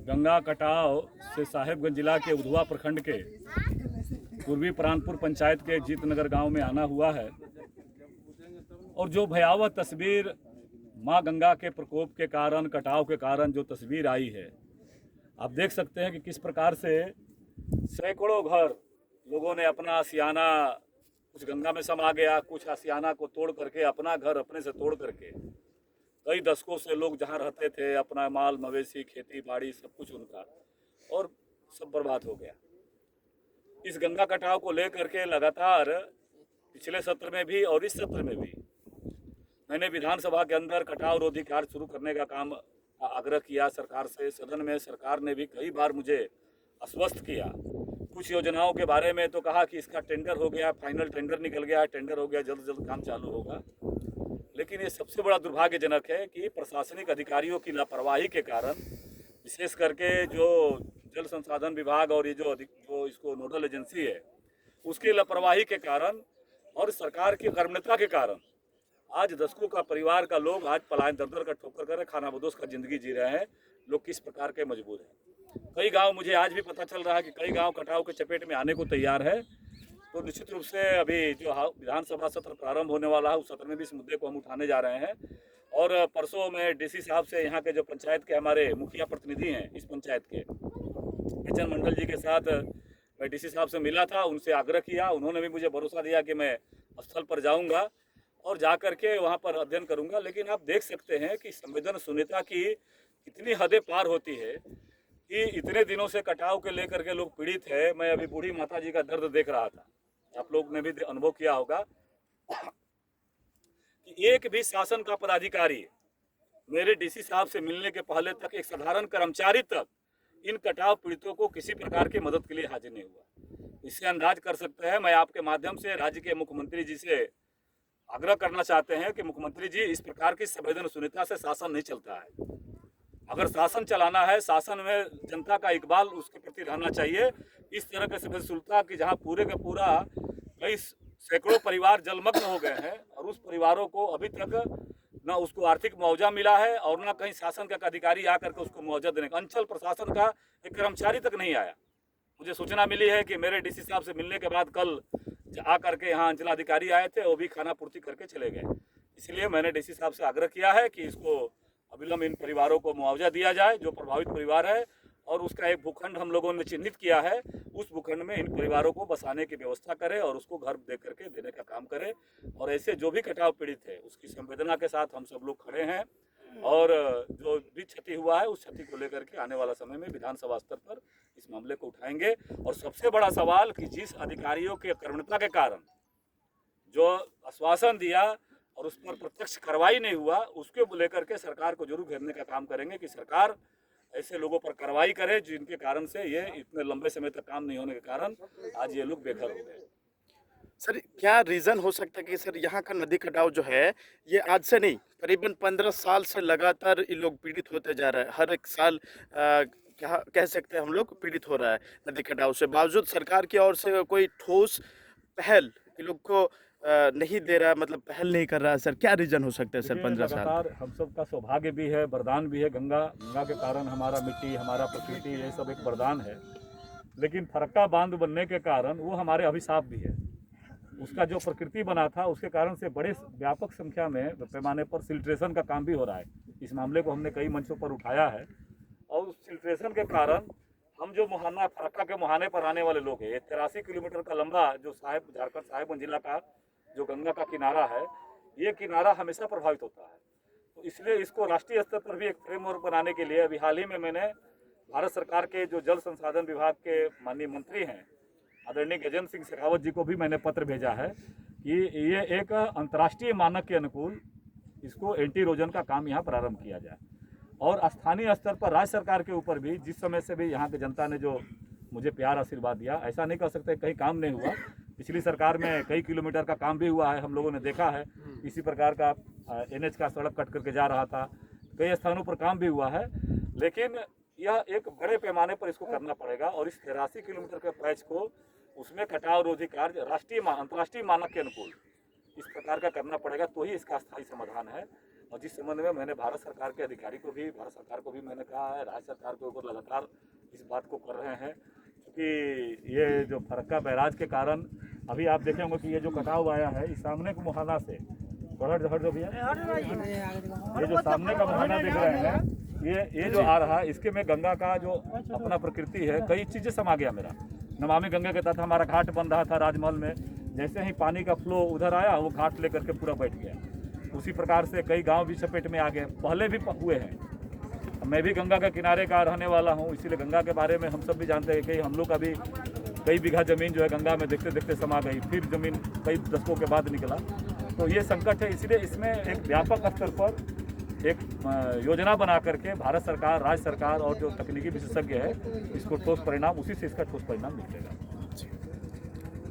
गंगा कटाव से साहेबगंज जिला के उधवा प्रखंड के पूर्वी प्राणपुर पंचायत के जीतनगर गांव में आना हुआ है और जो भयावह तस्वीर मां गंगा के प्रकोप के कारण, कटाव के कारण जो तस्वीर आई है, आप देख सकते हैं कि किस प्रकार से सैकड़ों घर लोगों ने अपना आशियाना कुछ गंगा में समा गया, कुछ आशियाना को तोड़ करके अपना घर अपने से तोड़ करके कई दशकों से लोग जहाँ रहते थे, अपना माल मवेशी, खेती बाड़ी सब कुछ उनका और सब बर्बाद हो गया। इस गंगा कटाव को लेकर के लगातार पिछले सत्र में भी और इस सत्र में भी मैंने विधानसभा के अंदर कटाव रोधी कार्य शुरू करने का काम आग्रह किया सरकार से। सदन में सरकार ने भी कई बार मुझे आश्वस्त किया। कुछ योजनाओं के बारे में तो कहा कि इसका टेंडर हो गया, फाइनल टेंडर निकल गया, टेंडर हो गया, जल्द जल्द काम चालू होगा। लेकिन ये सबसे बड़ा दुर्भाग्यजनक है कि प्रशासनिक अधिकारियों की लापरवाही के कारण, विशेष करके जो जल संसाधन विभाग और ये जो इसको नोडल एजेंसी है उसकी लापरवाही के कारण और सरकार की कर्मण्यता के कारण आज दशकों का परिवार का लोग आज पलायन दर का ठोकर कर खानाबदोश का जिंदगी जी रहे हैं। लोग किस प्रकार के मजबूर हैं। कई गांव, मुझे आज भी पता चल रहा है कि कई गांव कटाव के चपेट में आने को तैयार है। तो निश्चित रूप से अभी जो विधानसभा सत्र प्रारंभ होने वाला है उस सत्र में भी इस मुद्दे को हम उठाने जा रहे हैं। और परसों में डीसी साहब से, यहाँ के जो पंचायत के हमारे मुखिया प्रतिनिधि हैं इस पंचायत के, किचन मंडल जी के साथ मैं डीसी साहब से मिला था, उनसे आग्रह किया। उन्होंने भी मुझे भरोसा दिया कि मैं स्थल पर जाऊंगा और जा करके वहाँ पर अध्ययन करूंगा। लेकिन आप देख सकते हैं कि संवेदनशीलता की इतनी हदें पार होती है कि इतने दिनों से कटाव के लेकर के लोग पीड़ित है। मैं अभी बूढ़ी माता जी का दर्द देख रहा था, आप लोग ने भी अनुभव किया होगा कि एक भी शासन का पदाधिकारी मेरे डीसी साहब से मिलने के पहले तक, एक साधारण कर्मचारी तक इन कटाव पीड़ितों को किसी प्रकार की मदद के लिए हाजिर नहीं हुआ। इससे अंदाज कर सकते हैं। मैं आपके माध्यम से राज्य के मुख्यमंत्री जी से आग्रह करना चाहते हैं कि मुख्यमंत्री जी, इस प्रकार की संवेदनशीलता से शासन नहीं चलता है। अगर शासन चलाना है, शासन में जनता का इकबाल उसके प्रति रहना चाहिए। इस तरह की संवेदनशीलता की जहाँ पूरे का पूरा कई सैकड़ों परिवार जलमग्न हो गए हैं और उस परिवारों को अभी तक ना उसको आर्थिक मुआवजा मिला है और ना कहीं शासन का अधिकारी आकर के उसको मुआवजा देने का, अंचल प्रशासन का एक कर्मचारी तक नहीं आया। मुझे सूचना मिली है कि मेरे डीसी साहब से मिलने के बाद कल आकर के यहाँ अंचलाधिकारी आए थे, वो भी खाना पूर्ति करके चले गए। इसलिए मैंने डीसी साहब से आग्रह किया है कि इसको अविलंब इन परिवारों को मुआवजा दिया जाए जो प्रभावित परिवार है, और उसका एक भूखंड हम लोगों ने चिन्हित किया है। उस भूखंड में इन परिवारों को बसाने की व्यवस्था करें और उसको घर दे करके देने का काम करें। और ऐसे जो भी कटाव पीड़ित है उसकी संवेदना के साथ हम सब लोग खड़े हैं और जो भी क्षति हुआ है उस क्षति को लेकर के आने वाला समय में विधानसभा स्तर पर इस मामले को उठाएंगे। और सबसे बड़ा सवाल कि जिस अधिकारियों के कर्मण्यता के कारण जो आश्वासन दिया और उस पर प्रत्यक्ष कार्रवाई नहीं हुआ, उसके लेकर के सरकार को जरूर घेरने का काम करेंगे कि सरकार ऐसे लोगों पर कार्रवाई करे जिनके कारण से ये इतने लंबे समय तक काम नहीं होने के कारण आज ये लोग बेघर हो गए। सर, क्या रीज़न हो सकता है कि सर यहाँ का नदी कटाव जो है ये आज से नहीं, करीबन 15 साल से लगातार ये लोग पीड़ित होते जा रहे हैं। हर एक साल क्या कह सकते हैं हम लोग पीड़ित हो रहा है नदी कटाव से। बावजूद सरकार की ओर से कोई ठोस पहल ये लोग को नहीं दे रहा, मतलब पहल नहीं कर रहा है। सर, क्या रीज़न हो सकता है सर 15 साल? लगातार हम सब का सौभाग्य भी है, वरदान भी है। गंगा के कारण हमारा मिट्टी, हमारा प्रकृति, ये सब एक वरदान है। लेकिन फरक्का बांध बनने के कारण वो हमारे अभिशाप भी है। उसका जो प्रकृति बना था उसके कारण से बड़े व्यापक संख्या में पैमाने पर फिल्ट्रेशन का काम भी हो रहा है। इस मामले को हमने कई मंचों पर उठाया है और उस फिल्ट्रेशन के कारण हम जो मुहाना, फरक्का के मुहाने पर आने वाले लोग हैं, ये 83 किलोमीटर का लंबा जो झारखंड साहेबगंज जिला का जो गंगा का किनारा है, ये किनारा हमेशा प्रभावित होता है। तो इसलिए इसको राष्ट्रीय स्तर पर भी एक फ्रेमवर्क बनाने के लिए अभी हाल ही में मैंने भारत सरकार के जो जल संसाधन विभाग के माननीय मंत्री हैं आदरणीय गजेंद्र सिंह शेखावत जी को भी मैंने पत्र भेजा है कि ये एक अंतर्राष्ट्रीय मानक के अनुकूल इसको एंटी इरोजन का काम यहाँ प्रारंभ किया जाए। और स्थानीय स्तर पर राज्य सरकार के ऊपर भी, जिस समय से भी यहाँ की जनता ने जो मुझे प्यार आशीर्वाद दिया, ऐसा नहीं कह सकते कहीं काम नहीं हुआ। पिछली सरकार में कई किलोमीटर का काम भी हुआ है, हम लोगों ने देखा है। इसी प्रकार का NH का सड़क कट करके जा रहा था, कई स्थानों पर काम भी हुआ है। लेकिन यह एक बड़े पैमाने पर इसको करना पड़ेगा और इस 83 किलोमीटर के पैच को उसमें कटाव रोधी कार्य अंतर्राष्ट्रीय मानक के अनुकूल इस प्रकार का करना पड़ेगा, तो ही इसका स्थायी समाधान है। और जिस संबंध में मैंने भारत सरकार के अधिकारी को भी, भारत सरकार को भी मैंने कहा है, राज्य सरकार के ऊपर लगातार इस बात को कर रहे हैं क्योंकि ये जो फरक्का बैराज के कारण अभी आप देखे होंगे कि ये जो कटाव आया है इस सामने के मुहाना से जो भी है, ये जो सामने का मुहाना देख रहे हैं, ये जो आ रहा है, इसके में गंगा का जो अपना प्रकृति है, कई चीज़ें समा गया मेरा। नमामि गंगा के तहत हमारा घाट बन रहा था राजमहल में, जैसे ही पानी का फ्लो उधर आया वो घाट लेकर के पूरा बैठ गया। उसी प्रकार से कई गांव भी चपेट में आ गए, पहले भी हुए हैं। मैं भी गंगा के किनारे का रहने वाला हूं, इसीलिए गंगा के बारे में हम सब भी जानते हैं कि हम लोग का भी कई बीघा ज़मीन जो है गंगा में देखते देखते समा गई, फिर ज़मीन कई दशकों के बाद निकला। तो ये संकट है, इसलिए इसमें एक व्यापक स्तर पर एक योजना बना करके भारत सरकार, राज्य सरकार और जो तकनीकी विशेषज्ञ है, इसको ठोस परिणाम, उसी से इसका ठोस परिणाम निकलेगा।